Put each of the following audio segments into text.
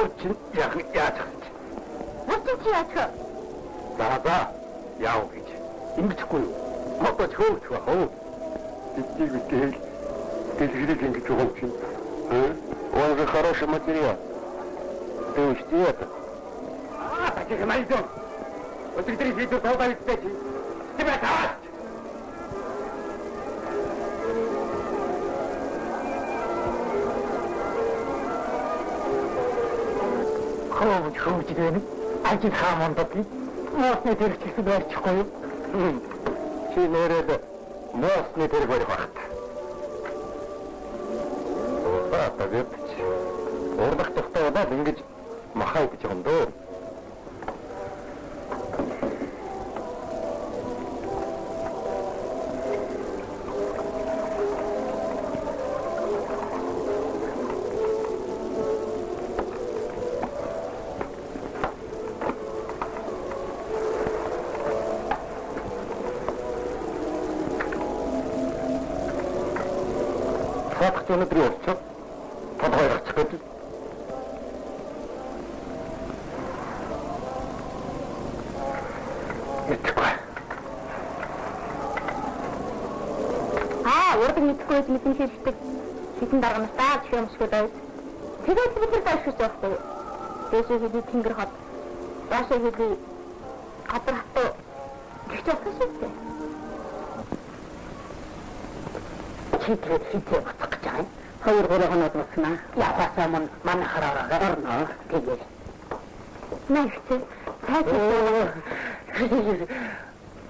Өөрчн яг яаж гэж. Өчигдөр чи яах вэ? За яав гэж. Ингэхгүй юу? Одоо чөөх хөө. Дэгдээ дэлгэрийг ингэж байгаа юм чинь. Он же хороший материал. Ты учти это. Таких найдем. Вот ты 3 видео солдат печи. Тебя даст. Хөөж гэнэ. Ажил хаамонд бий. Моосны төрчихсөн байчихгүй юу? Чи нэрээд моосны төрх барих багт. Тэгээд урдах тогтоодаа ингэж махаа гэж юм дөө. Өнөөдөр явчих. Тод хоёр ачих гэдэг. Мэдгүй. Урд мэдгүй мэдэн шилдэг. Хитэн дарганаас даач юмшгүй байв. Тэгээд бид тэр байшгүй зовтой. Дэшээ хэдий тэнгэр хот. Яашаа хэдий гадар хатуу. Тэгч явах шигтэй. Читрээд хитээ бацах гэж байгаа. 2-3 хоног болсноо. Яваасаа манай хараараа орно. Тэгээд. Nächste.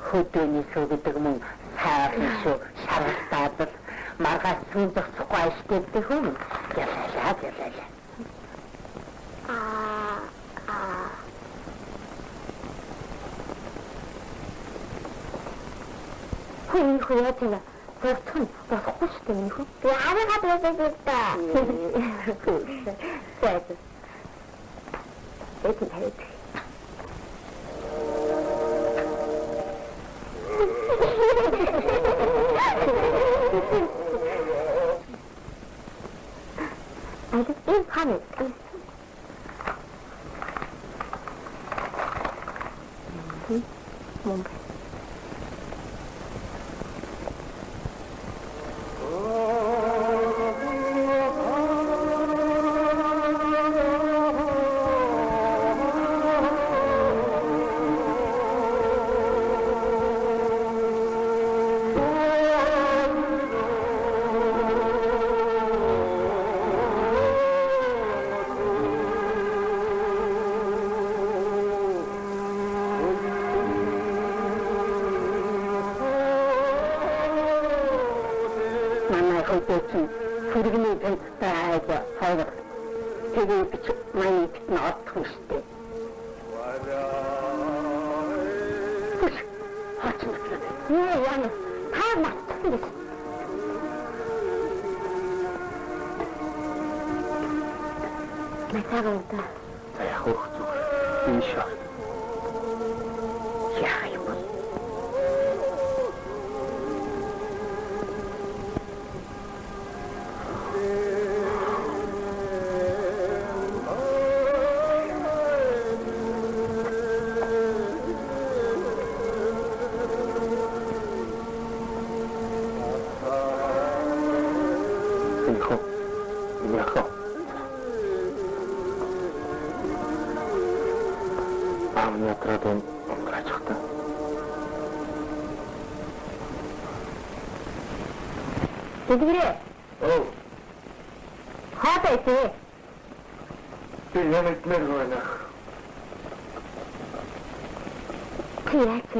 Хөдөөний сувдаг мөн сайхан шүү. Шаргалтаад маргаас сүнзэхгүй ашигтай хүн. Ялаа. Хөөе. Бортхон болохгүй шүү дээ минь хөө. Яагаад яагаад та? Сайд. Эцэг хайд. Айдас ийм паник. Мом. Хүргэний тэнцтэй хайр. Тэгээд майт нот хүстэй. Яа, таамаг. Натагауда. За хөх зүг. Иншаа. Яа юм. Тэдгэрээ. Хаатай чи? Би ямайг мэргэнэ. Яач.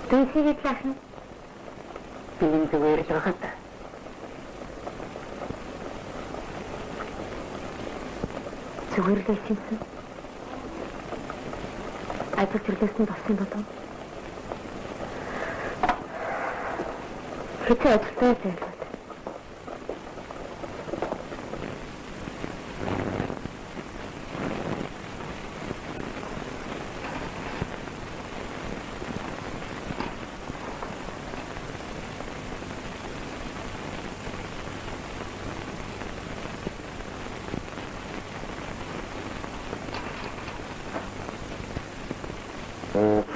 Тэсийг лахна. Билэн зүгээр жахат. Зүгээр л хийсэн. Ажил хэрэглэсэн болсон бодоо. Хэцүү ажилтай байлаа.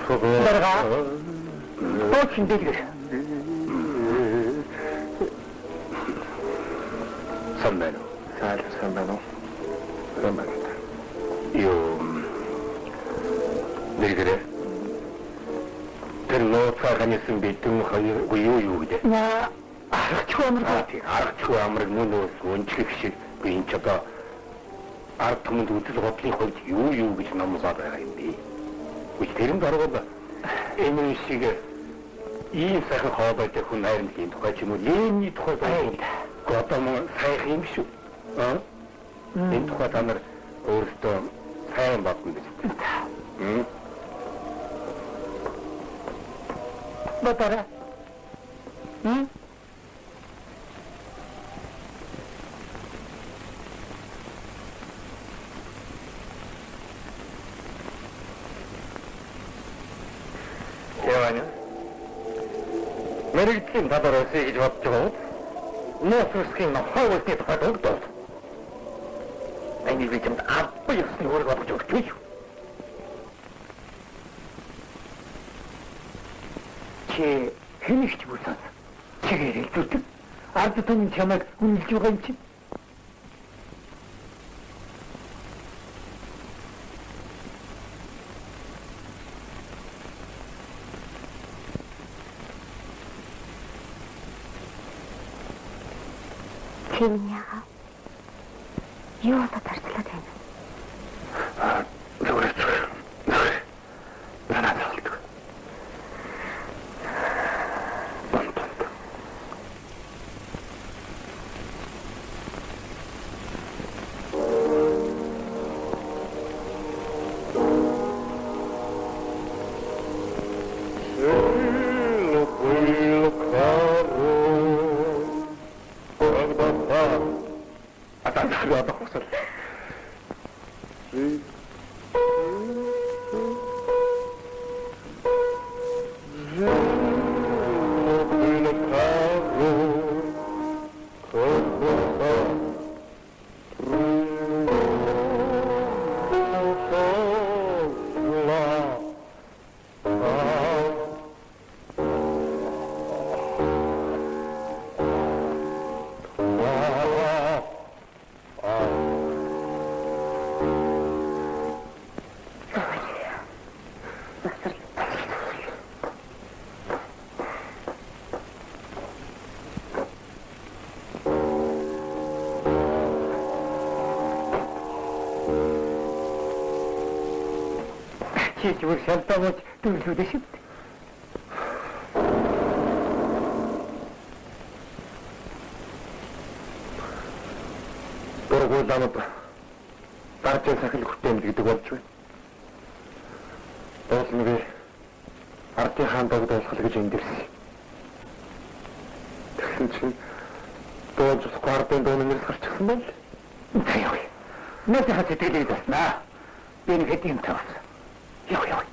내가 또 힘들게 선배는 선배는 그런 말이다. 너희들의 별로 사간했으면 비등 우유유대. 나 아르초아무를 문도 원칙식 그 인처가 아르토문도 어디서 어떻게 거기 유유기 너무 받아야 했니? 우리 대림 다르고가 에미씨가 이 사가 허벌 때 혼나는 게 똑같이 뭐 예니 토가입니다. 그 어떤 뭐 사회 힘쇼, 이 토가다는 어르스도 사연 받고 있습니다. 응? 뭐 따라? 응? Яваня, мэрэгдлийн татвараасаа гэж бодож байгаа. Ноосрсхийн хавуултны тухайд өгдөө. Энийг бид аппа ёсны хөрөг бодож өгч үү? Чи хэнийч бүсэн? Чигээр илүүдэг. Ард түмэн чамайг үнэлж байгаа юм чи. Чиняга юу татарчлаад байна? Зүгээр. Нана талдаг. Чичвэр шалтгаан төлөвлөж шүү дээ. Дөрвөлдөөд дарж сахил хүртээмэл гэдэг болж байна. Дуулмыг ардын хаан дагд болох гэж эндэрсэн. Тэгсэн чинь дууж ардын дууны нэрс гарчихсан байл. Яа. Нэг хат сэтгэлээд басна. Би нэг хэдийн тавсан. Яа.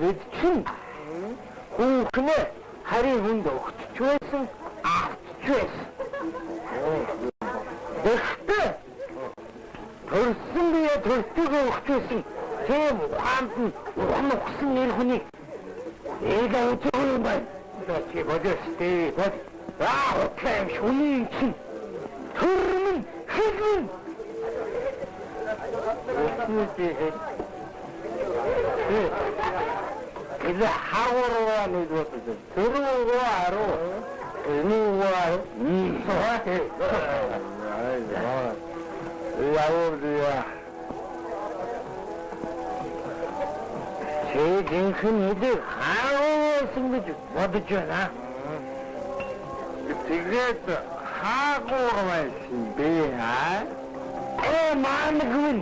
Мэдчин хүүхнээ харийн хүнд өгч байсан авч байсан. Гэхдээ төрсөн бие төртөөгөө өгч байсан тийм ухаанд нь ухсан нэр хүний эega үгүй юм байна. Чи бодёстэй бод хотлайм шүний чин төрмөн хэлмэн. 이제 하고로와 내주었거든. 들어오고 하루, 누구와, Явуулъя. Жинхэнэ хэлийг хаагуулсан гэж бодож байна. Тэгээд хаагуур байсан бэ аа? Маанаггүй.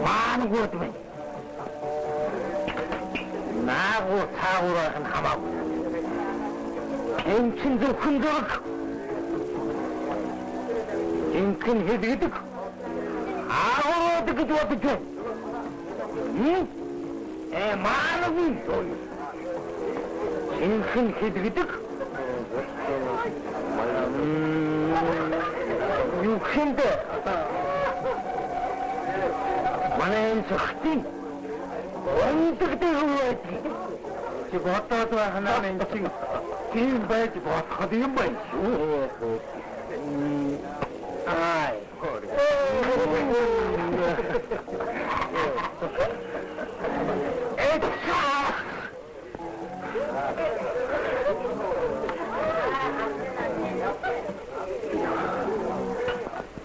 Маанаггүй байна. Наагуу цаагуур хэн хамаагүй. Энэ чинь зөвхөн зураг. Жинхэнэ хэл гэдэг аагуур гэж бодож байна. Маанаггүй. Жинхэнэ хэл гэдэг юу хэмдэ манай энэ зөвхөн өндөгтэй юу байдгийг чи бодоод байна энэ чинь тийм байж бодоход юм байна шүү. Ай.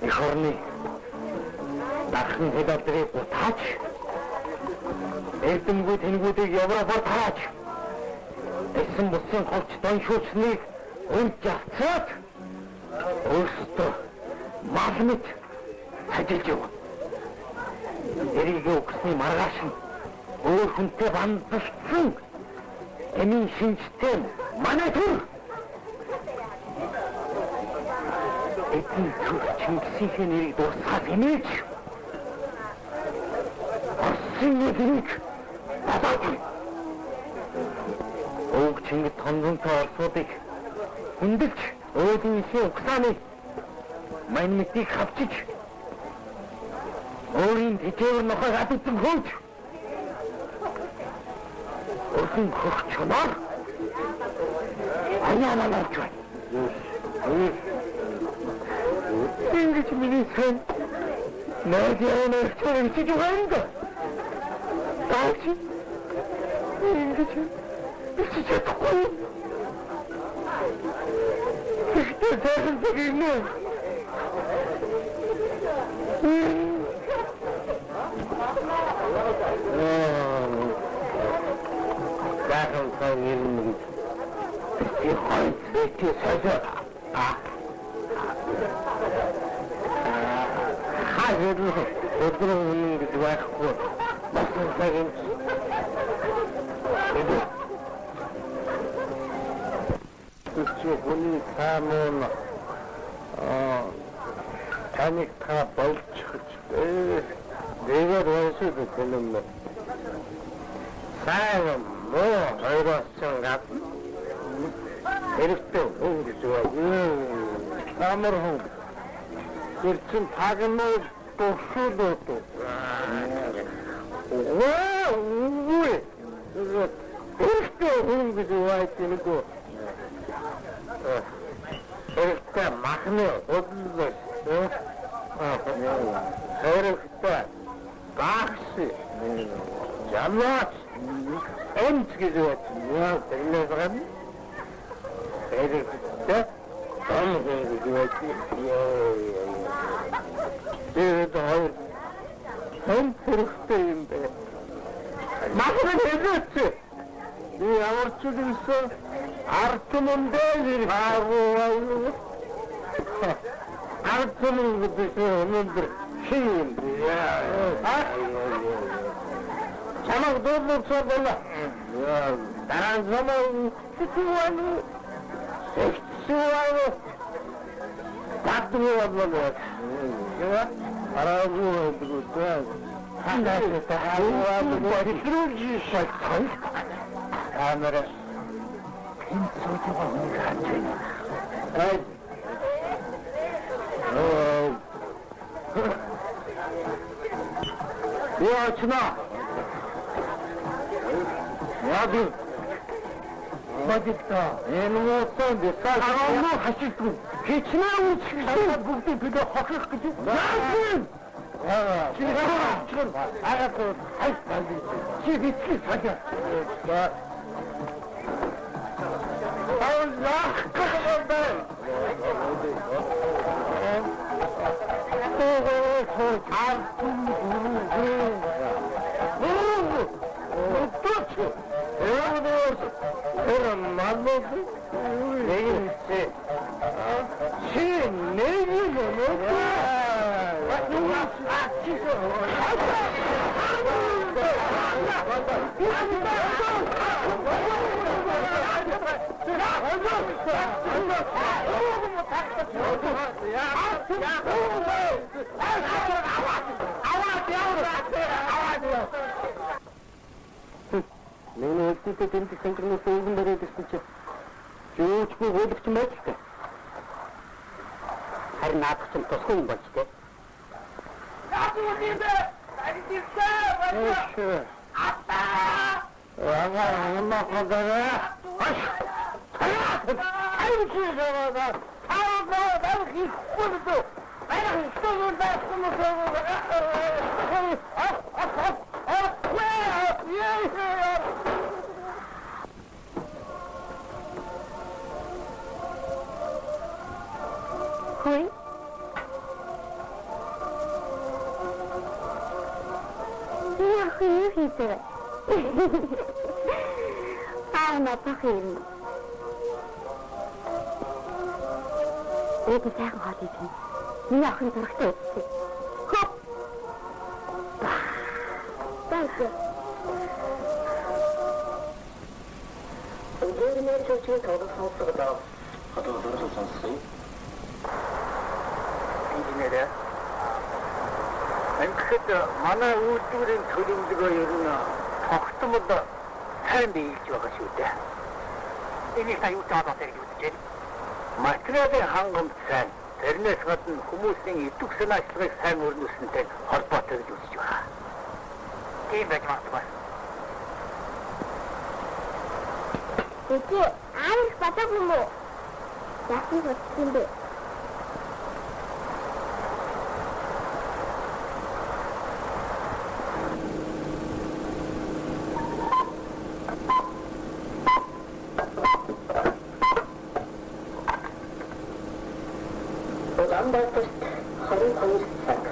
Ихорны дахин хэдэлтрийг утаач эрдэмгүй тэнгүүдийг Европоор таач эсэн бусын ховч доншуулсныг үнд явцаад өөрсдөө мал мэт ажиллаж яв. Эрийг өгсний маргааш нь өөр хүнтэй бандалсан эмийн шинжтэй манай төр эдний төр Чингисийн нэрийг дуусгаад хэмээж Оросын нэрийг бадаад Өг Чингис тонлонтой орсуудыг хүндэлж өөдийн угсааны мань мэтийг хавчиж өөрийн тэжээвэр нохойг адуудсан хөөж өргөн хөх чоноор аяанаа нарж байна. Ингэж миний сэн найдянаар чирэгчиж байгаа. Таач ингэж чи чадахгүй. Ихтэй зайсан зэгнэ. Дахин хавийн чи хойд чи сажа. өдрөөр гэж байхгүй. Басан цагийн Хүний таамын таник та болчих тэгээд уншиж байна. Сайн муу хоёроос гад хэрэгтэй өнгөж байна. Намар хүн гэрчин тагнаа тушуулаад хэрэгтэй өнгөж байна. Хэрэгтэй махны удлал хэрэгтэй багш жамлаач энц гэж байна. Тэрнээс гадна хэрэгтэй том гэж байна. Тэгээд хэн хэрэгтэй юм бэ? Махны хэрэгтэй. Ямар ч юмсан артмондэл хаагуу артмонд гэдэг шин чамаг дөрвөлсөөр байна. Дараа замаа сэтгүүл сэтгүүл бадмуу болоо. Араагүй гэдэг. Хандаа тахаа бэрүүж шаттай. Камера энэ цогцоо нэг хаач. Яачна. Яади. Бадикта. Энэ моцон дэсаа араа хашиггүй. Хичнээн үчигтэй бүгд бид хохих гэж. Яачин. Чихэр. Агат хайх байна. Чи битгий сажа. Allah kahretsin. Миний өдөртөө тэмдэг сэнхронос өвгөн дээрээ гэсэн чи юучгүй хөдөлгч юм байж тээ. Харин наадах чинь тусгүй юм болж тээ. Хөөе. Яах юм хийдэг? Надад юм. Өөдөө сайхан хоол идэх. Миний охин зурагтай үзсэн. Хоп. Баярлалаа. Өнөөдөр чөчөө тавд сонсогдоо. Одоо дөрөв сонссон. Инженерээ. Анхад манай үйлдвэрийн төлөвлөгөө ер нь тогтмол сайн биелж байгаа шүү дээ. Энийг та юу ч аваад гэж үзэж байна. Материалын хангамж сайн, тэрнээс гадна хүмүүсийн идэвх санаачлагыг сайн өрнөснөтэй холбоотой гэж үзэж байгаа. Тийм байж магадгүй. Эцэг аавч батаагүй юм уу? Яасан бодсон юм бэ? Улаанбаатарт 22 цаг.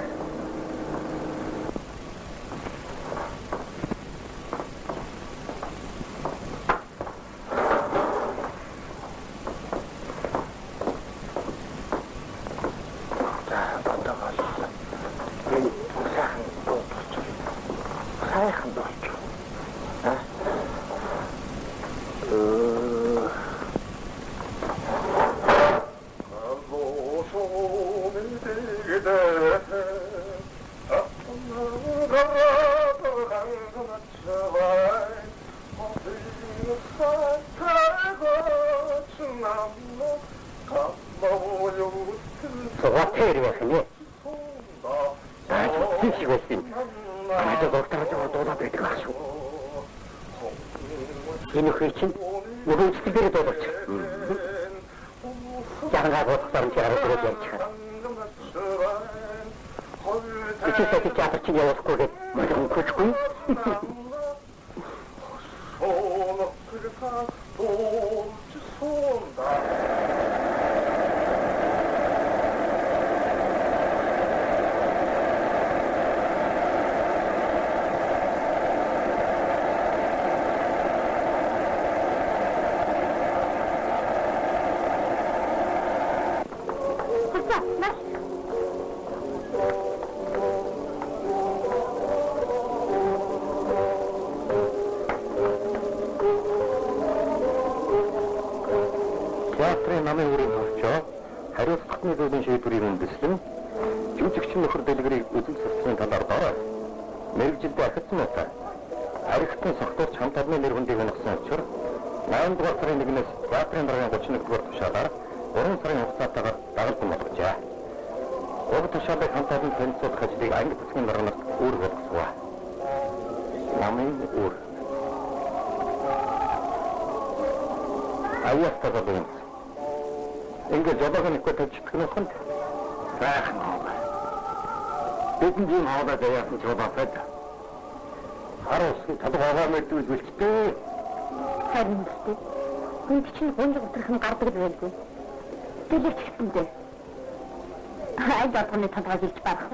Ай дотны толгой хэлж барах.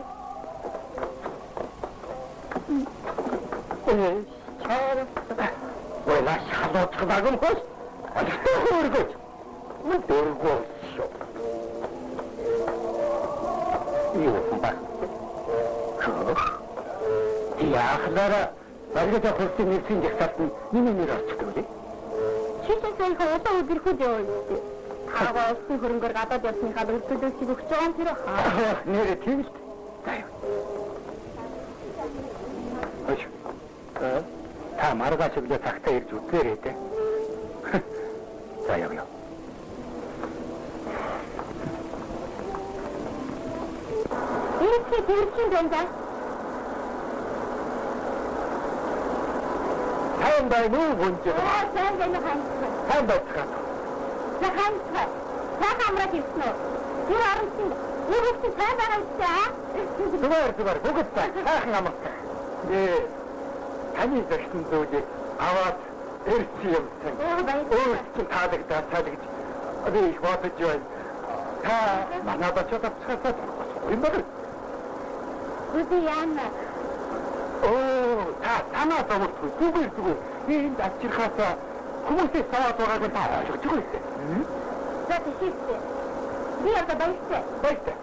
Чаар. Вала шалууцдаг юм хөөс. Хөргөж. Дөргөө. Юу ба. Яахлаараа багт хөрсөн нэгэн жагсаалт нь нэмээр орчихдог үү? Чичээ сая одоо өдөрхөд явуулдаг. Хаагаа улсын хөрөнгөөр гадаад явсныхаа төлөвлөлтийг өгч байгаа юм тэр хаа. Нэрээ тийм шүү дээ. Ой. Та маргааш өглөө цагтаа ирж үзээрэй дээ. За яа. Ийхээ тэрчин байна. Сайн байна уу гонж? Сайн байна хань. Сайн байна. Захаан цаг амраа хийсэн үү? Тэр орончин юу сайн байгаа үстэй? Зүгээр бүгд сайхан амартай. Таны зөвхөн зүйлийг аваад ирсэн юм сан. Өөрсдөө таалагдаад одоо их бодож байна. Та манайд ч тавцхасаа юм байна. Үгүй яана. Танаас авах зүгээр. Энд ачирхаасаа хүмүүсээс саваад байгааг нь та ойлгож байгаа юм. За тийш. Би одоо баяртай.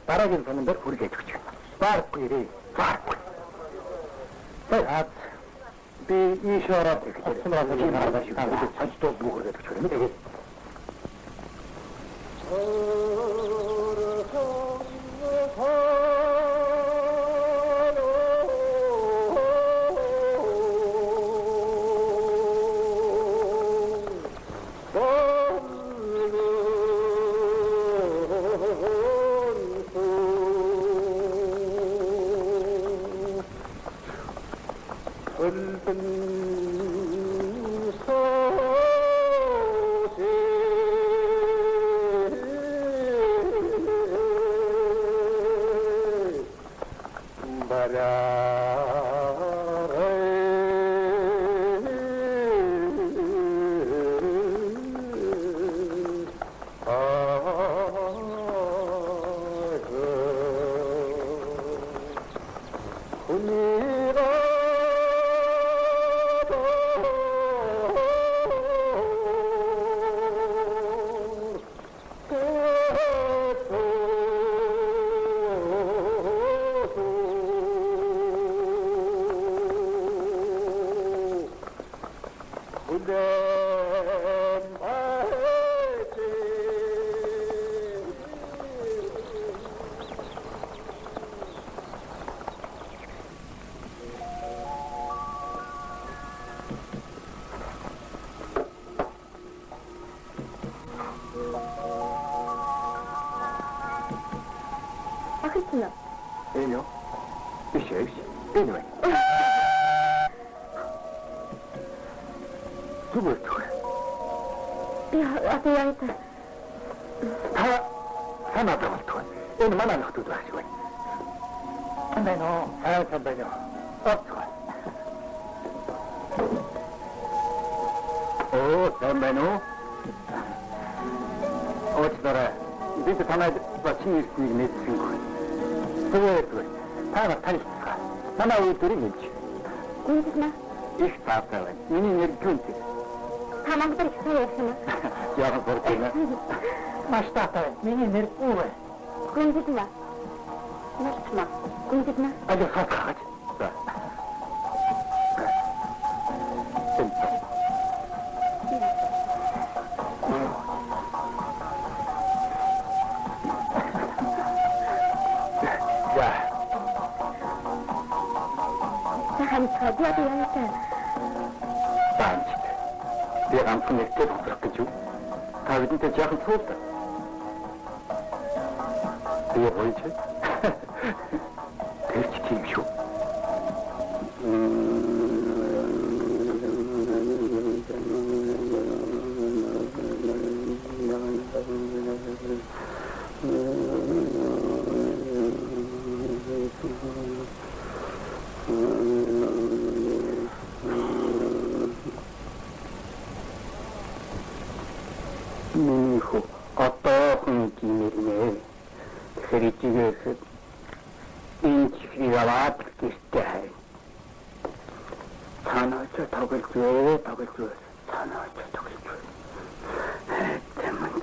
Дараагийн сономдор хүргэж өгч байна. Барахгүй. Би ийшээрээ хэлсэн байгаа юм байна. Хажууд бүгд өгч байна. Eno, bescheid. Anyway. Super toch. Ja, wat doe jij het? Sana da toch. En mana nog toe was hoor. En dan nou, bij jou. Oh, dan ben nou. 어찌더라 이제 하나 마침이 내친구 그거에 하나 타니까 하나 우리들이 있지 Гүнзгэнэ. их таатаа миний нэр гүнти Та мангар их сайн ярьсан уу? яа бордина маш таатаа миний нэр үвэ Гүнзгэнэ. Нарчма. Гүнзгэнэ. ажи хатгаач за Хадиад яатай. Баанч. Би амтны тэтгэх гэж юу? Та бидэнтэй жаахан цуулаа. Би ойч. Тэрч тийм шүү. Минихо отоохон гинэрнэ. Хэрэтигээс инчигаваад гистэй. Танаач тоглож танаач тоглож. Тэмэн.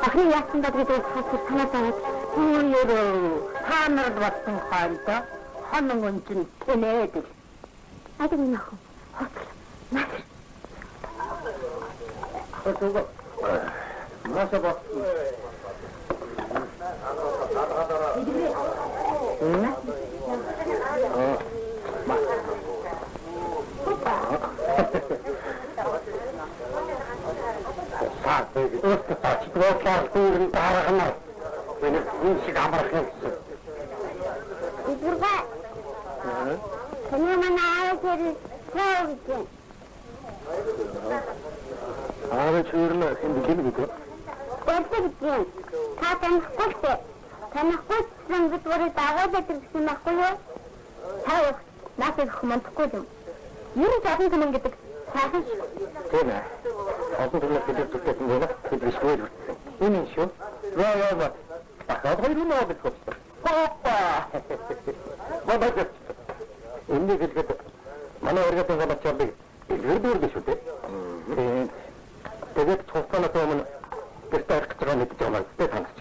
Ахны ясандаа гэдэг хатар санаа таваад хаанад басан хаалда ханан ончин тэнээд. Адаг нөх. Хоцол. Нах. Хоцол. Масаба. Чиглоосны дараагнаар энэ шиг амрах юм. Идурга. Таны манай аавч хэрэг 아왜 저러나 힘들긴 이거. 어떻게 다 танахгүй танахгүй бид өөрөө дагаад ирсэн байхгүй юу? Та наасыг хэмэхгүй юм. Юу ч олон юм гэдэг сайхан шүү. Тийм ээ. Одоо тэр гэдэг зүгт юм байна. Бид бишгүй. Энэ шүү. Яа. Ахаад хоёр юм аа гэж бодсон. Опа. Модод. Энэ гэдэг манай өргөд байгаа чамд ирдүүр гэж үү? Тэгээд цуцаанаас өмнө гэртээ арих гэж байгаа нэг юм аа тэ таньж.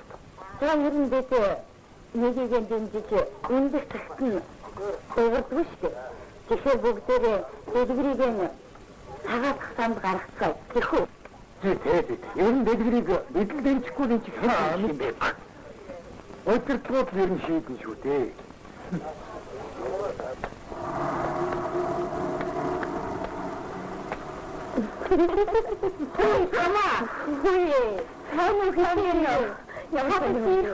За ер нь бид нэгийг дэмжиж үндэх цагт нь өөрөдөө шүү дээ. Тэгэхээр бүгдээрээ дэлгэрийг нь цагаат хасанд гаргацгаа гэхүү. Тэгээд ер нь дэлгэрийг бидэл дэмжихгүй энэ чи хаа юм бэ? Өдөртгөөд ер нь шийдэн шүү дээ. Мама, хөөе хөөе ямар хийх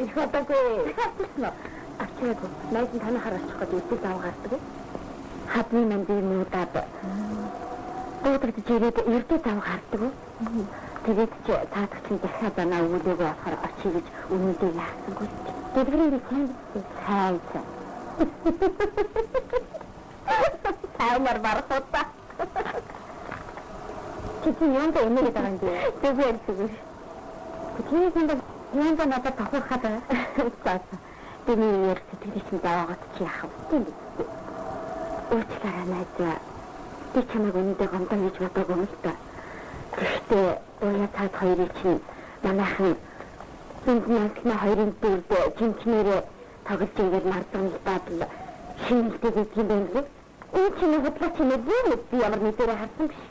их хатаггүй хатчихна. Ачаад найз нь танаа хараачих гэдэг үстэй зав гардаг. Хадны мандын нуудаад өөдрөж ирээд эрдээ зав гардаг. Тэгээд чи цаадах чинь дахиад банаа өгөөдөө болохоор очие гэж өмнөдөө яахсангүй. Дэлгэрийн сайн. Таймер барахтаа. Чи юм дэ энэ гэдэг юм дээ. Тэгвэл тийм юм надад тохиолхад тэний сэтгэлийг чинь даваагаад чи яах вэ? Уучлаарай найзаа. Би чамайг өнөдөө гомдоо гэж бодоагүй юм л та. Гэхдээ уяа цаад хоёрыг чинь манайхан энэ хоёрын дүрд жинчнэрээ тоглож ингээд марцангалтаад шинэлдэг юм байна. Энэ чинь хөдлөж чинь би ямар мэдэрэ харсан биш.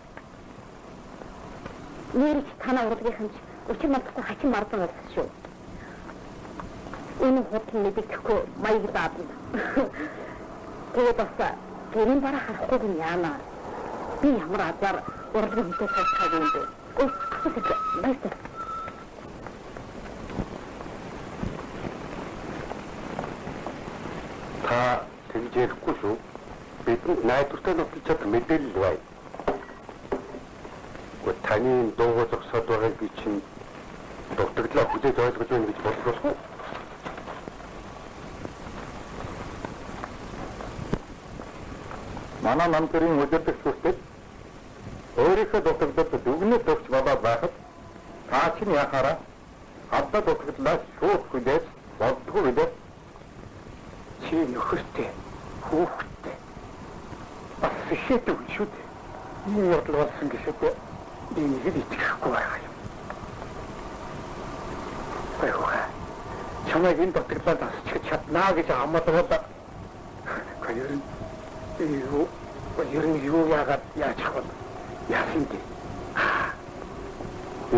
Нэрч танаа урлагийнхан өчиг мартахгүй хачин мардан болсон шүү. Энэ хөдлөн мэддэхгүй маяг даадна. Тэгээд бас гэрийн бараа харахгүй юм яана. Би ямар азар урлагийн хөдөө тавьчихаг юм бэ? Баярлалаа. Та тэгж ярихгүй шүү. Бидэнд найдвартай нөхөж чад мэдээлэл бай. Таны дууг зогсоод байгааг би чинь дутагдлаа хүлээж ойлгож байна гэж бодлоо. Манай намдрын өдөртөх сүстэд өөрийнхөө дутагдлаад дүгнэлт өгч болоод байхад та чинь яхаараа хадаа дутагдлаа шууд хүлээж болдгоо гэдэг чи нөхөртэй хүүхдтэй бас ихэдэг шүү дээ. Энэ бодлого болсон гэхэд энэ хэд итгэхгүй байгаа юм. Баярхаа. Чамайг энэ дутагдлаад асчих чаднаа гэж амлаад ер нь юу яагаад яачих вэ? Яасан дээ.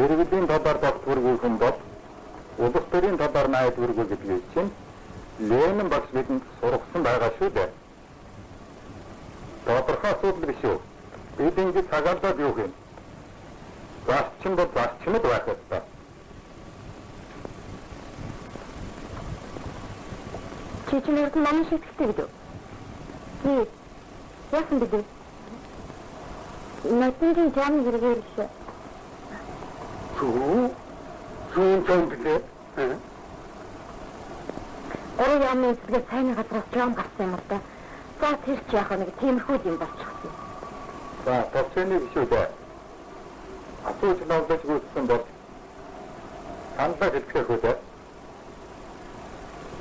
Иргэдийн талаар докторгүй хүн бол улс төрийн талаар найдваргүй гэдгийг чинь Ленин багш бидэнд сургасан байгаа шүү дээ. Тодорхой асуудал биш үү? Бид ингэж цагаалаад юу юм? Зарчим бол зарчимд байх ёстой. Чичнэрд намын шигтэй гэдэг. Тий. Яасан бэ? Натингийн жам хэрэгээр шүү. Зүүн зүүн Орой ямын эсгээ сайн газраас жам гарсан юм да. За тэр ч яах нэг тиймэрхүү юм болчихсон. За төвчний биш үү дээ. Асууж навдаж гүйсэн бол хандаа хэлэх үү дээ.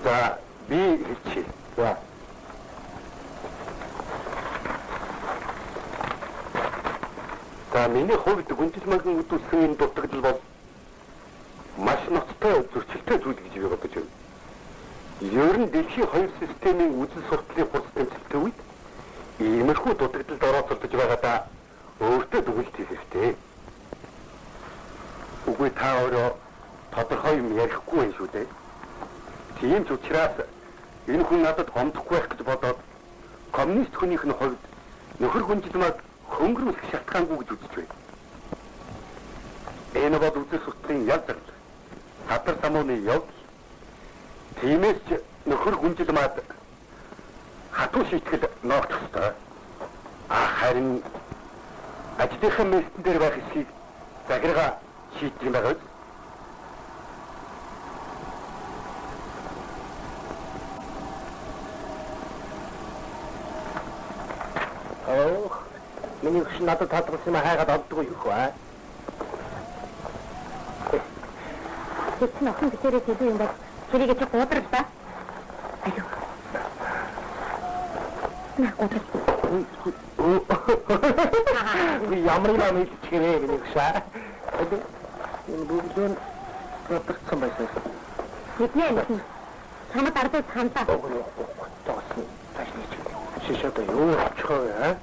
За би хэлчихье. За. За миний хувьд гүнзгий маягийн үдүүлсэн энэ дутагдал бол маш ноцтой зөрчилтэй зүйл гэж би бодож байна. Ер нь дэлхийн хоёр системийн үзэл сурталын хурц тэмцэлтэй үед иймэрхүү дутагдалд орооцолдож байгаадаа өөртөө дүгнэлт хийх хэрэгтэй. Үгүй та өөрөө тодорхой юм ярихгүй байх шүү дээ. Тийм ч учраас энэ хүн надад гомдохгүй байх гэж бодоод коммунист хүнийх нь хувьд нөхөр хүнжилмаг хөнгөрүүлэх шалтгаангүй гэж үзэж байна. Энэ бол үзэл сурталын ялдар. Хатар самууны явдал. Тиймээс ч нөхөр хүнжилмад хатуу шийтгэл ноогдох ёстой. Харин ажлынхан местэн дээр байх эсхийг захиргаа шийдэх юм байгаа. Миний хөш надад татгалсан юм хайгаад олддгүй юу хөө? Тэцэн охин битэрээ хэлээ юм бол тэрийг чи гудрал ба. Аюу. На гудрал. Ямар юм хэлчихээ миний хөшөө. Энэ бүгдөө татгалсан байсан. Бидний чамд ардуу цаандаа. Тоосон. Ташнич. Шишээд юу очих вэ?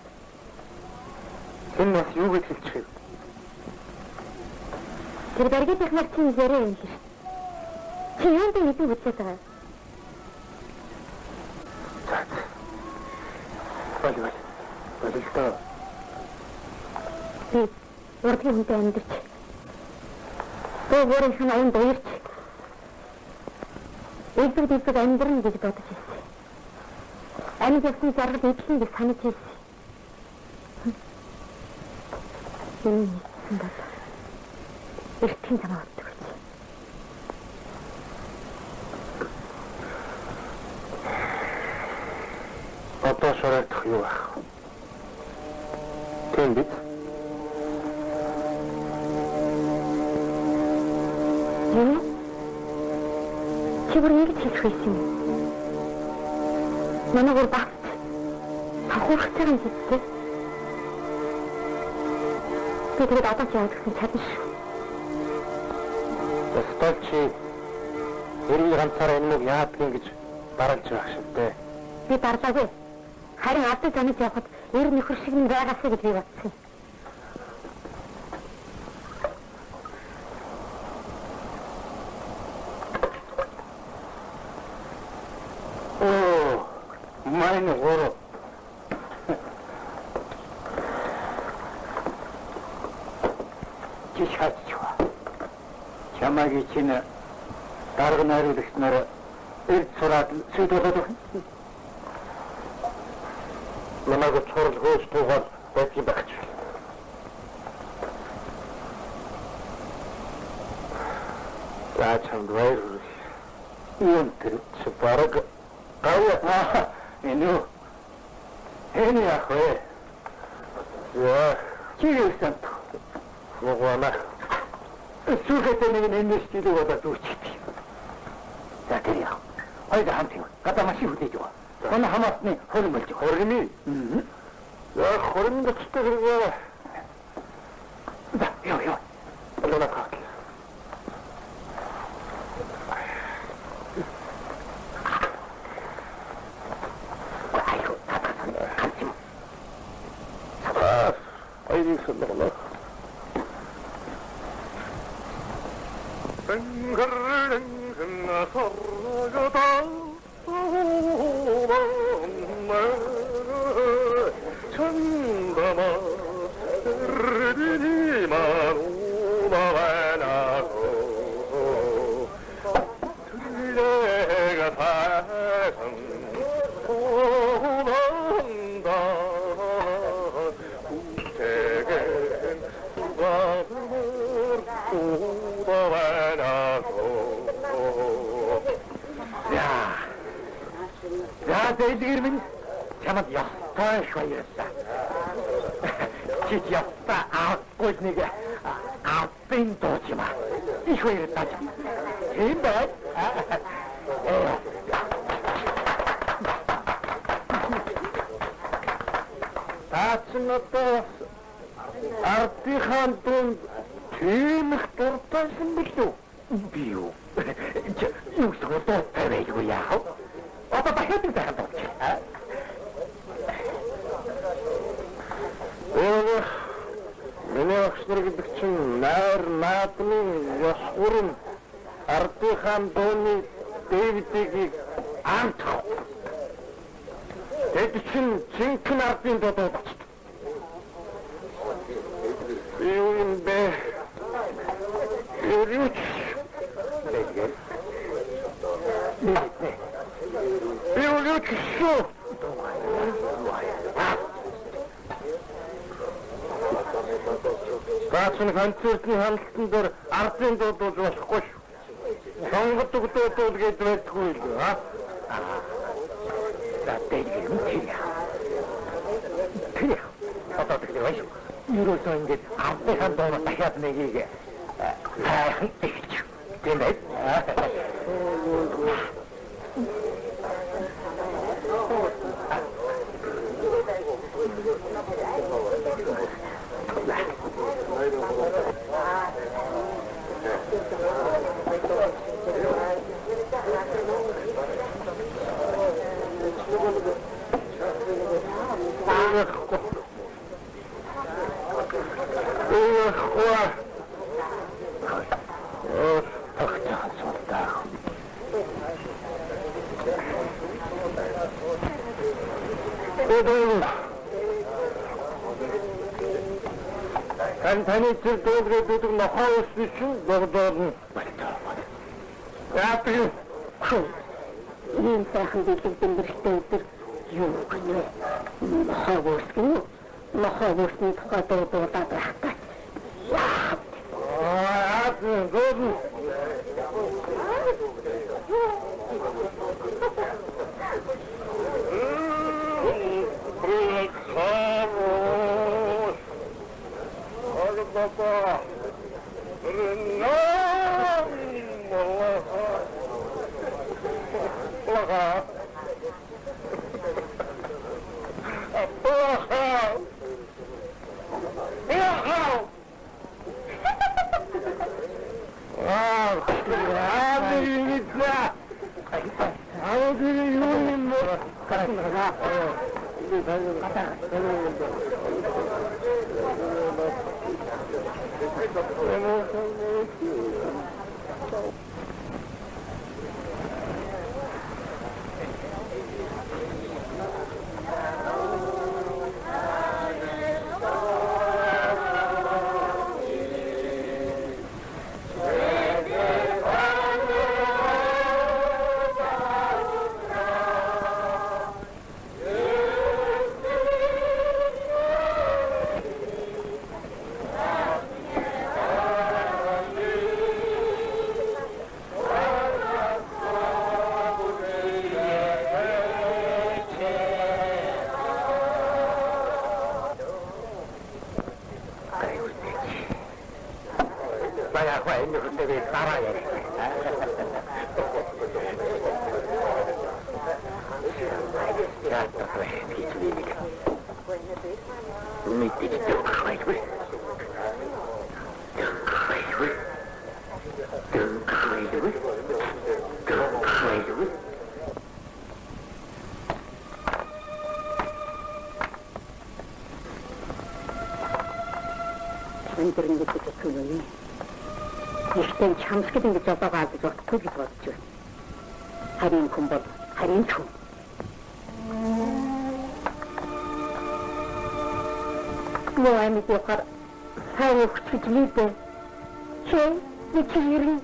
Энэ бас юу гэж хэлчих вэ? Тэр даргийнхаар чинь ярэ юм шиг. Чи юунд мэдэн үзээд байгаа? Болтой. Би урдгийн хүнтэй амьдарч. Өөрийн хэн аян баярч. Эцэг амьдрын гэж бодож ирсэн. Амьд явсан жаргал идлэн гэж санаж ирсэн. Энэ бол эртний замаа утдаг. Одоо шороодох юу байх? Тийм биз? Юу? Чи бүр ингэж хэлэх байсан юм. Манайг багт хахуурах цаг юм хэлдэг. Би тэгээд одоо ч яах гэсэн чадна шүү. Өстөл чи хэрвээ ганцаараа энэ мөг яадгийг гэж даралж байх шивтэй. Би дарлаагүй. Харин адад замд явхад эр нөхөр шиг нь байгаасаа гэж би бодсон. Meine Ruhe. Чичхачва. Чамаги чинь дарга найруулагчнаар эрд сураад сөйдүүлээд байна. Намайг цорл хөөс тугаар байтгий багч. Яачам двайр. Юун тэр бараг гавь энэ яах вэ? Яа, чигээсэн. Могоона. Сүүхэтэ нэг энэ стилийг бодож үчигдээ. За тэр яах. Ойд хамт юм. Гадаа машин хүлээж байгаа. Оны хамаасны хорин болж байгаа. Хорины? Яа, хорин гэжтэй хэрэг. За, яа. Олонаа хаа. الله Эдгэрмэн чамд ястай шойрсан. Чи ястай аахгүй нэг аппин доочма. Ich höre das. Тийм бай. Таацнато артихан дунд тийм их дуртайсан билүү? Би юу? Юу содоо тавиагүй яах? Одоо дахиад нэг дахиад болж. Миний агшнэр гэдэг чинь найр наадмын ёсгурын ардынхан дууны Дэвидийг амтах. Тэд чинь жинхэнэ ардын дуудаад очив. Юу юм бэ? Юуч. Юуч шүү. Баачин концертын хандлтан дээр ардын дуудуулж болохгүй шүү. Сонгод дуудуул гэж байдгүй л аа. Тэр одоо тэр байж. Юурээс ингэж ардынхан дооноо дахиад нэгийг сайхан тэгч. Тийм байх. Таны тэр дуулууд нохоо усвишин догдоорно. Яа тийм ийм сайхан бэлэг дэмбэрхтэй өдөр юу гэнэ? Нохоо усны тухай дуудуулаад байх гэж. Аа гол. Papa, Ихтэй чамсгад ингэж одоогоо гэж бодохгүй гэж бодож байна. Харин хүн бол харин хүн. Нөө амьд явахаар сайн өгч гэж лийдээ. Чи ерэн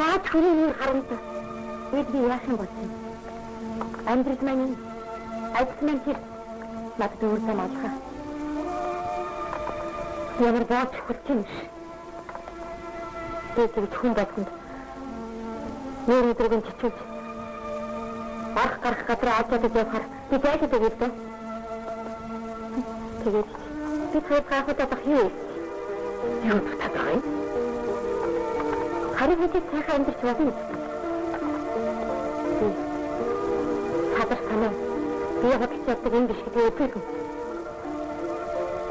яаж хүрээний харамтай. Бид яах юм бол? Амьдрал маань айдсан тэр надад өөртөө малхаа. Ямар баач хүчин ш. Тэгээд хүн батганд нэр өдрөгийн чичүүж арх гарах газар аажаад явахаар би зайлшгүй гэдэг. Тэгээд би цаахад авах юу татах юм? Харин хэдий цаахаа амьдч болно. Хадас танаа би хатчихдаг юм биш гэдэг үгүй.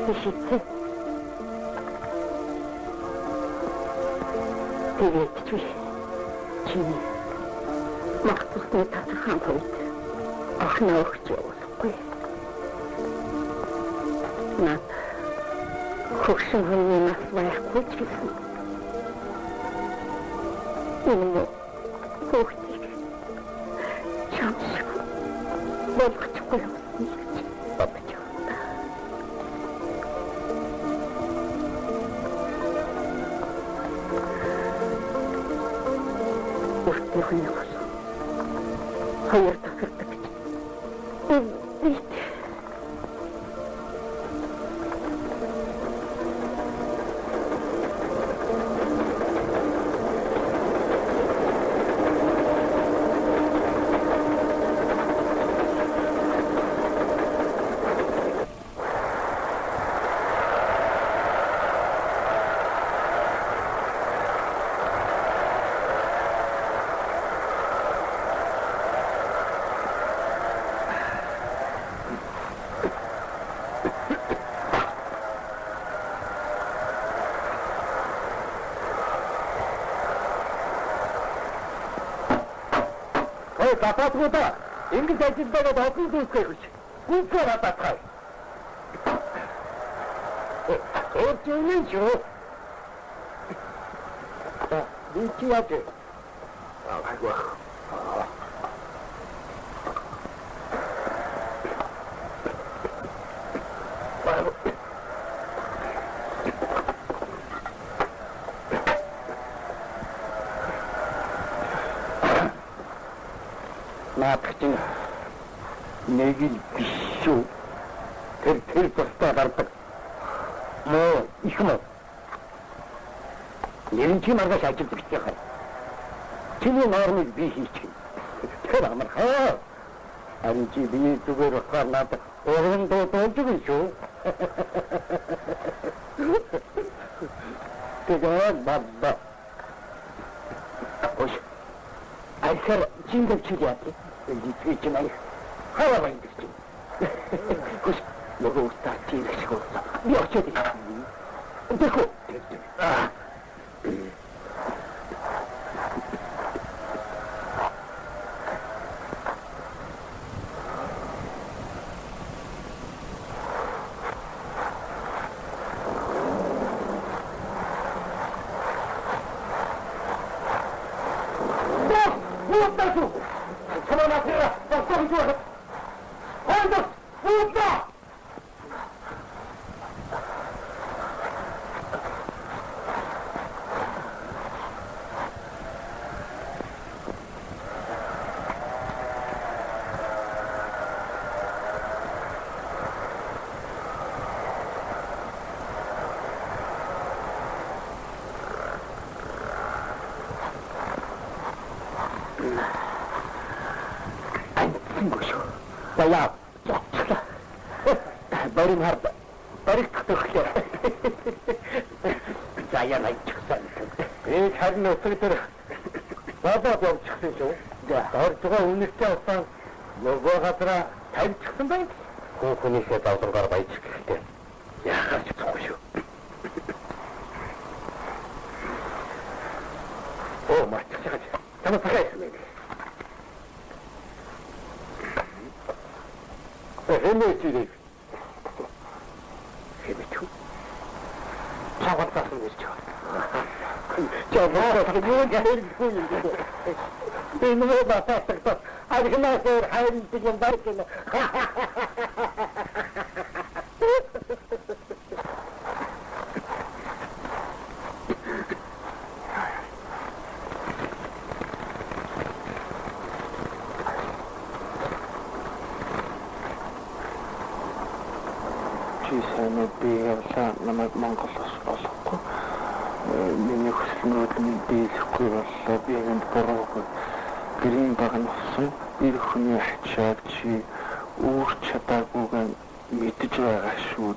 Би шийдсэн. Тэгээд чи магтсны татхан хувьд ахнаа өгч явуулахгүй. Наад хөгшин хүний нас байхгүй ч гэсэн. Энэ хөгтийг чамшиг болгочихгүй юм гэж бодож байна. Өртөөхний хос. Хоёр тасардаг гэж. Запасгуудаа ингэж ажилладаг олон зүйлсээ гэж. Гүнзгий надад. Өөрчилж юу? Дичиад. Айгуу. Наадахчин нэг л биш шүү. Тэр тусдаа гардаг. Мөө их мөн. Нэрэн чи маргаш ажиллаж байгаа. Чиний нормыг би хийчихье. Тэр амархаа. Харин чи би зүгээр ухаар надад уран дуудуулж байгаа шүү. Тэгээд бабба. Ой. Айсар чингэл чи яа. Дичвич май. Хаваа байна гэж. Хүч нөгөө стартиг шиг болоо. Би очиж байна. Тэхүү. Яа. Барим хард. Барих тохиолдол. Заяа найчсан. Ээ харин өсөг дээр бабаа явчихсан шүү. Орцгоо үнэтэй усан нөгөө газараа тавьчихсан байх. Хүүхнийхээ давлангаар баяжчих гэхдээ яагаад ч болохгүй шүү. Оо мартчихсан. Танаа цагаасан. Хэмээчээ. Хэмээч. Чавтаас нь ч. Чавтаас нь юу яагаад юм бэ? Энэ муу батастай. Аргинасээр хайрын тийм баркна. Чисэна биелса намайг Монголоос болохгүй. Миний хүслнүүд нь биелэхгүй боллоо. Би энд буруугүй. Гэрийн баг нь болсон. Bir хүний ачаад чи үүр чадаагүйг мэдж байгаа шүү.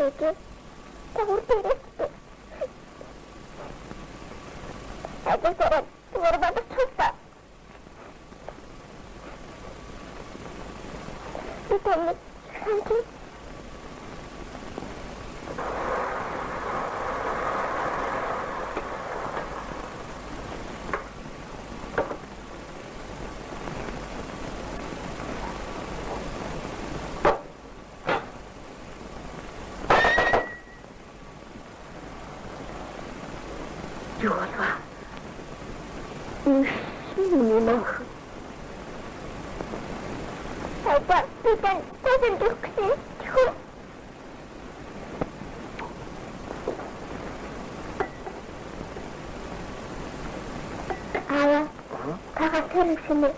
хийгээ. Тагур дээрээ. Ажил ороод чулаа. 이거는 산지. 좋아. 힘이 오빠, 일단 사진 혹시 아야, 다가 태르시네.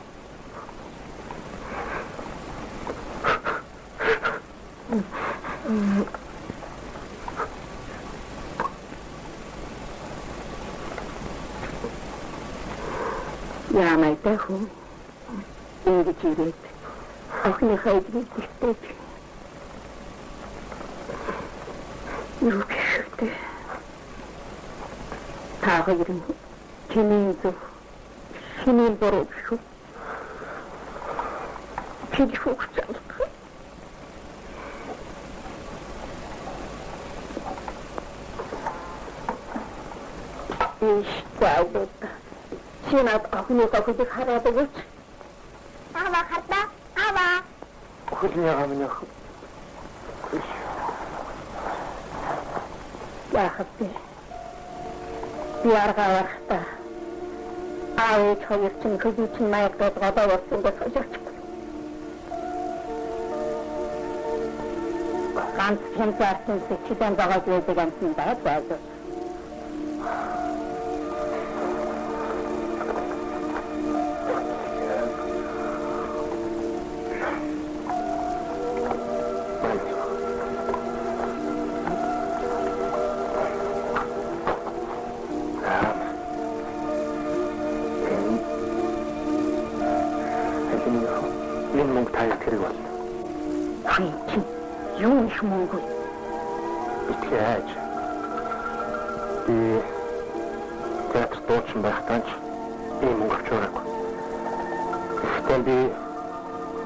Ямай таху, индичирет, охне хайдвит дистет. Юкште. Тагырын кининзу, шинин боровшу. Пидшукчал. Ишпаудот. Чинад охныг охид хараад өгөөч. Аваа хардаа. Аваа. Охидныгаа минь. Яахад би аргаавахта. Аавч хоёр чинь хөдөлж маягдаад гадаа болсон гэж хэлж. Ганц хэмжээсэн чидэн байгаа зүйлийг амтан байгаад. Мөнгө. Итгэж. Би театр дуучин байхтанч ийм мөнгө авч байгаагүй. Тэгвэл би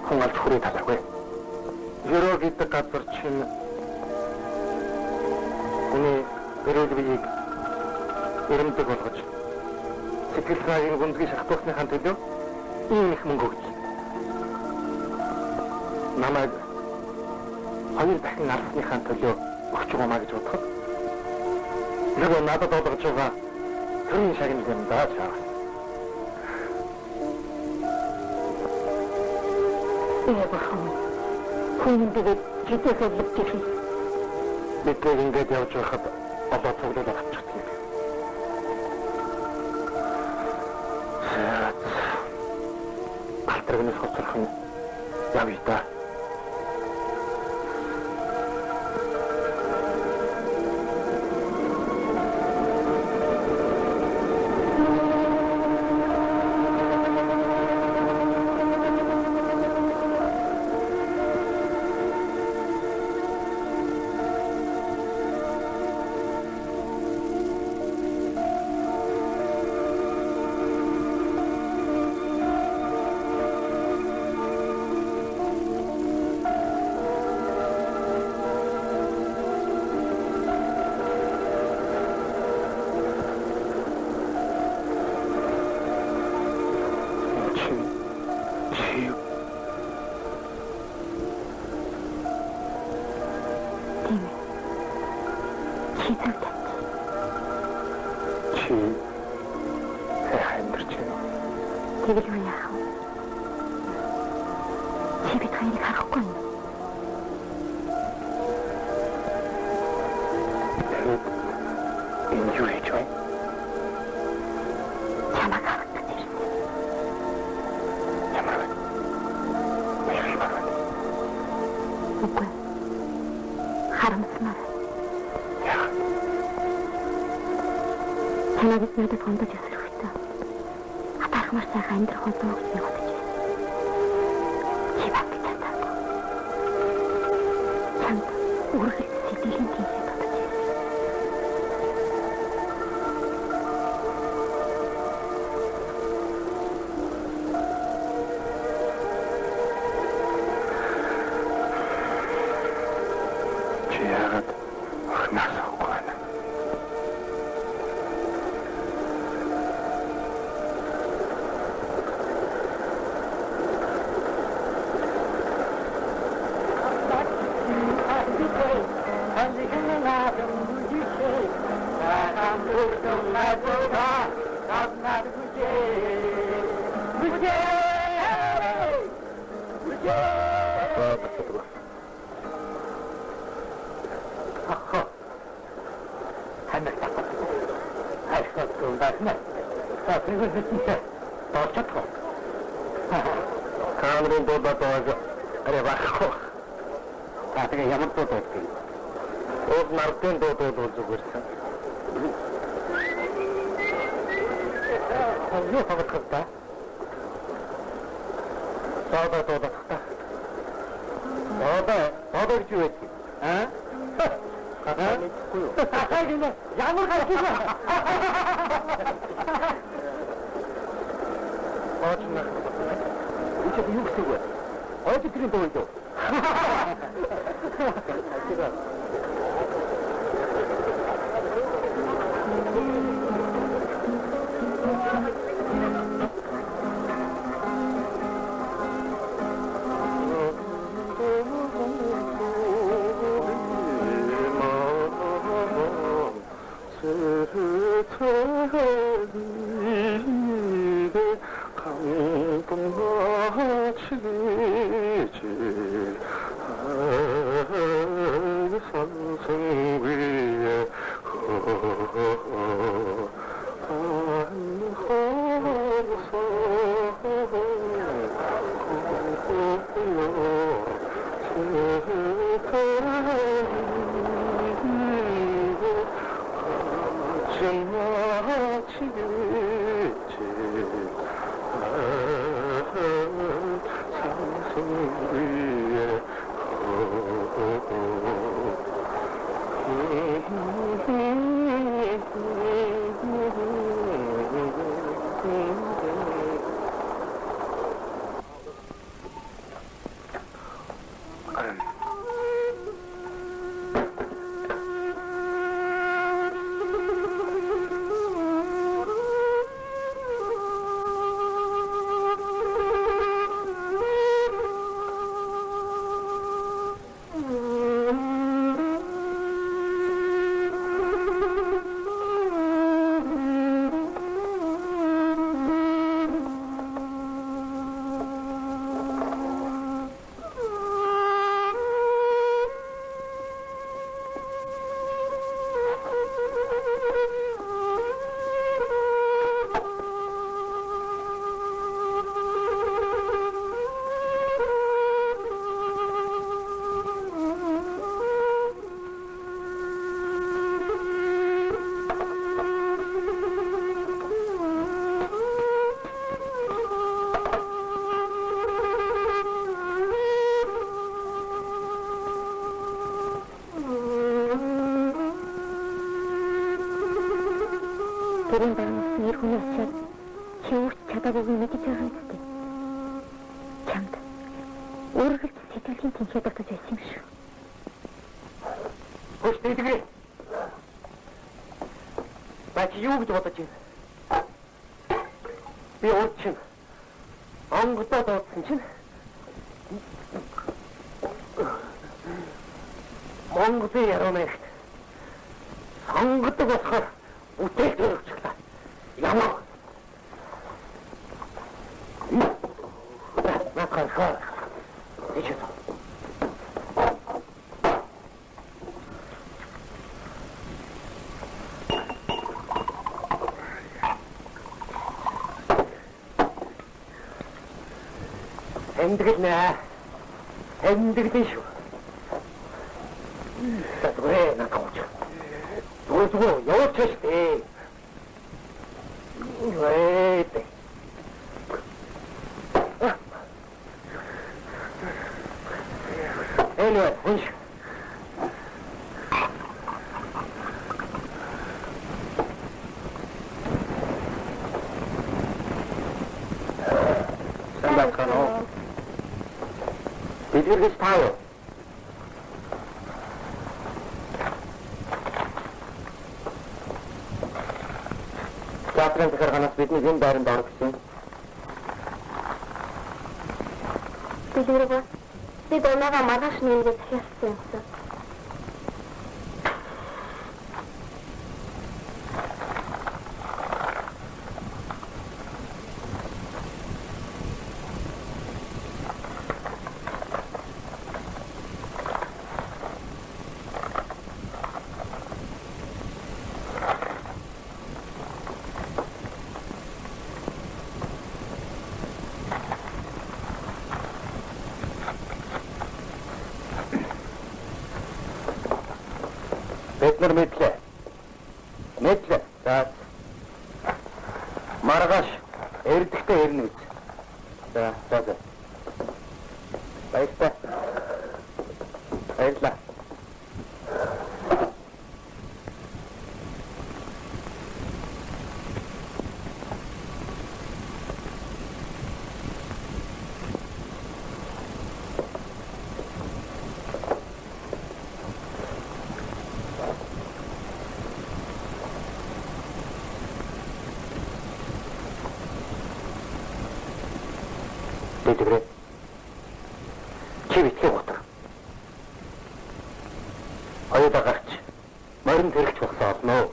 хонгалж хүрээ талаагүй. Ерөө гэдэг газар чинь хүний өрөөлбийг өрөмдөг болгож сэтгэл санааг гүнзгий шахтуусныхаа төлөө ийм их мөнгө өгч. Намайг хоёр дахин алсныхаа төлөө өгч байгаа гэж бодоход нөгөө надад олгож байгаа төрийн шагнал юм даа чаа. Хүндэд житэхэ битгий. Бид ингээд явж байхад одоо цуглаад авчихсан. Алтрагнаас хоцрох нь явъя та. Надад хондож ясрахтай. Атархмар сайхан амьдрах болов уу гэж бодож байна. Чи бат татаа. Чамд үргэлж сэтгэлийн тийшээ татчих. Чи яагаад охноос авахгүй байна? Kaamrin doodaatooga areebaaxko. Taatiga ямар дууддаг. Ууд нартын дуудууд үзүүгэрсэн. Юу хавтахта? Дуудаа. Дуудаа гэж юу вэ? Ямар гарч ирсэн? Очно. Үгүй юу гэсэн үг вэ? Ойд тэрийн дуу юу? Тэрийн дараас нэр хүний очиад чи үрч чадаагүй мэдэж байгаа юм дээ. Чамд өөрөглөж сэтгэлийн тэнхээ дутаж байсан юм шүү. Хөш тэгдэг. Бач юу гэж бодож байна? Би уучин. Онгодоо дуудсан чинь Монголын яруу сонгодог болохоор үтэл төрөвчлээ. Ямар? Накархаа. Ичээ. Эмдэгдэн шүү. Тэгвэл накаач. Зүгээр яваач штэ. Вэйт. Элэ, хинш. Дэлгэргэж таа юу? Театрын захиргаанаас бидний энэ байранд орох гэсэн. Дэлгэрэг би донага маргааш нэмгээд захиалсан юм. Бид мэдлээ. За. Маргааш эрдэхтэй ирнэ үү? За. Баярлалаа. Дэлгэрээ. Чи битгий готор. Аюуда гарч. Морин тэрэгч багсаа олно.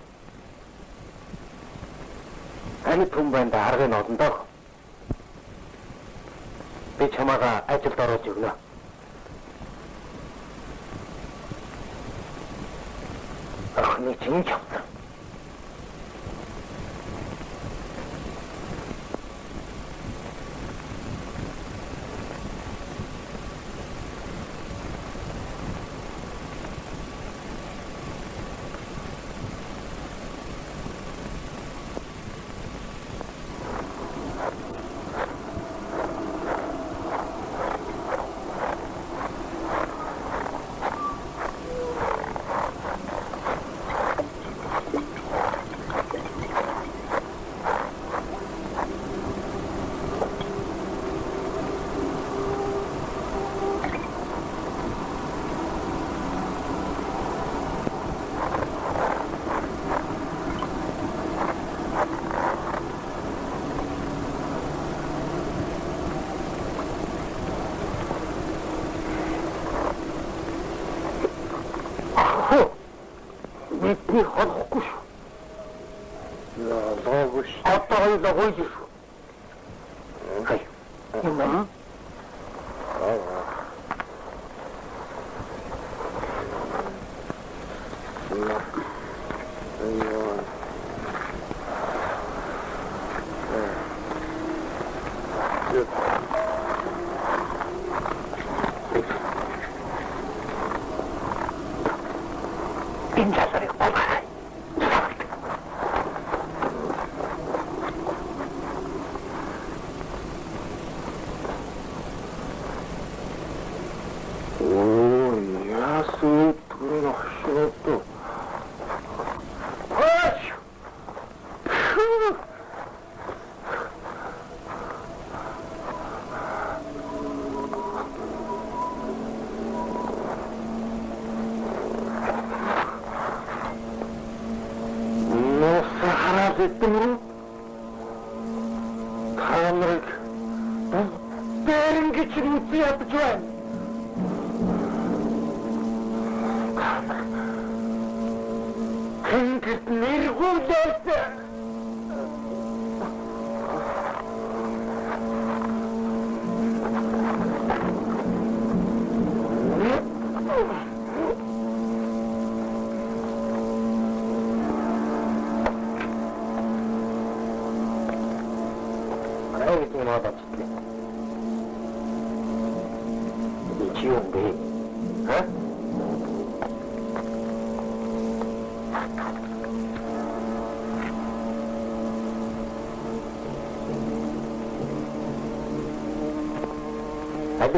Ани түмбэнд аргын олно доо. Би чамаага ажилд оруулж өгнө. Охны чинь явсан. Би холохгүй шүү. Логош. Одоо логош шүү. Хай. Юм.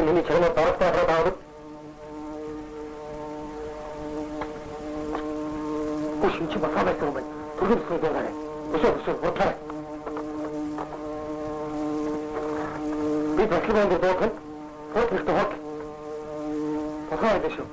Ini jangan taruh. Pusing cuma sampai ke rumah. Turun sudah ada. Besok botar. Kita kira untuk botar. Botar itu hot. Бурхан байлаа шүү.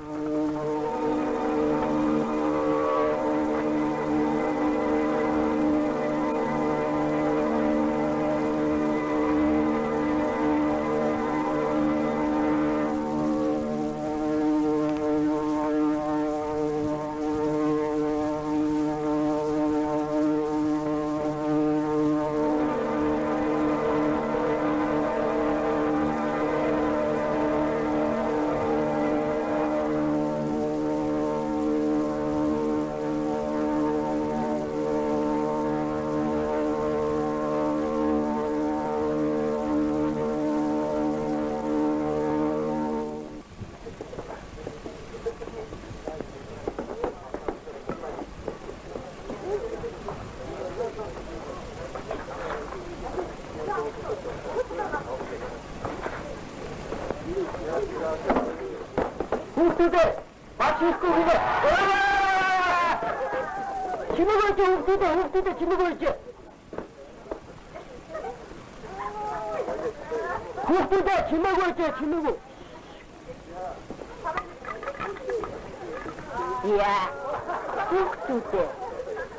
Хүүхдүүдээ бачихгүй хийнэ. Чимэг ойж хүүхдүүдээ чимэг ойж. Хүүхдүүдээ чимэг ойж чимэг. Яа. Хүүхдүүдээ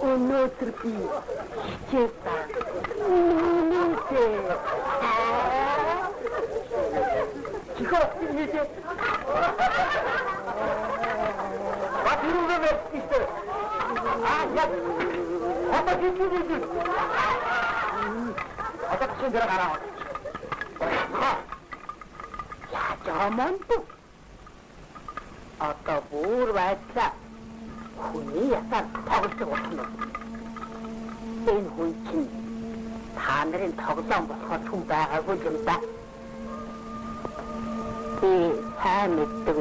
өнөөдөр би хичээсэн. Чихо нийтээ Батируугаа истэ. Я. Хата кичиди. Хата кичиди гараа. Я жамант. Ата бүр байцаа. Хүний ясаар тоглож байна. Энэ хүн чинь та нарын тоглоом болохоор хүн байгаагүй юм да. Сайн мэддэг.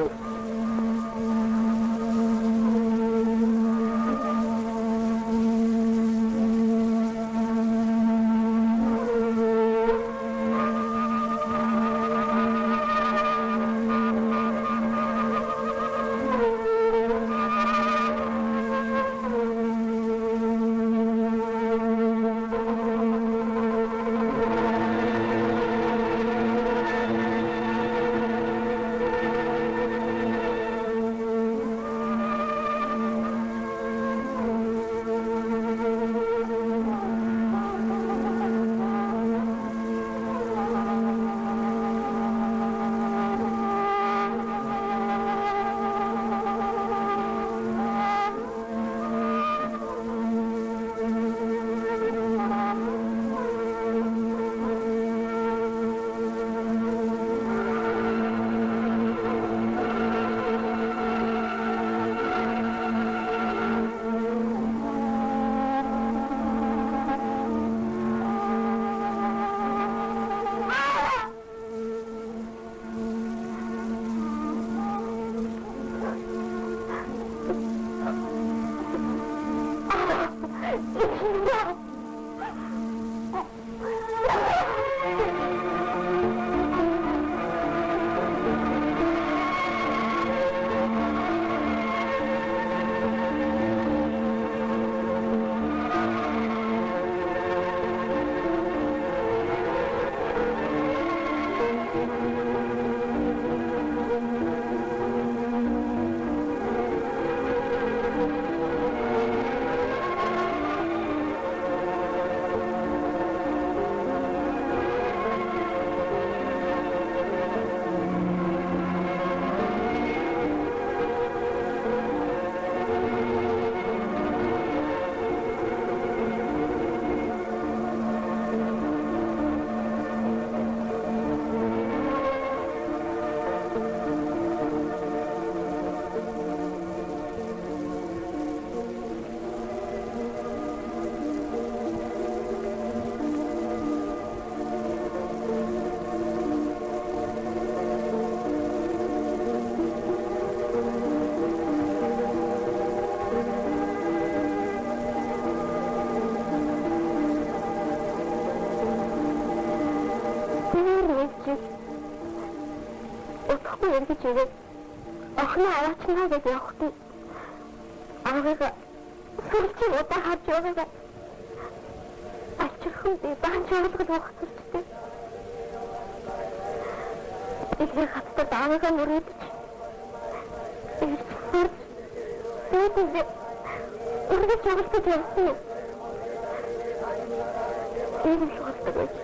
Ингэж ирэв. Охин аваачнаа гэж явахдаа аагаа сүлжээ удаа харж байгаа. Ачирхан би баанч ойлгож багтчихтэй. Тэгэхээр хатад аагаа мөрөдөж Тэгээд үргэлж явуулдаг явсан. Энэ шугалтдаг байж.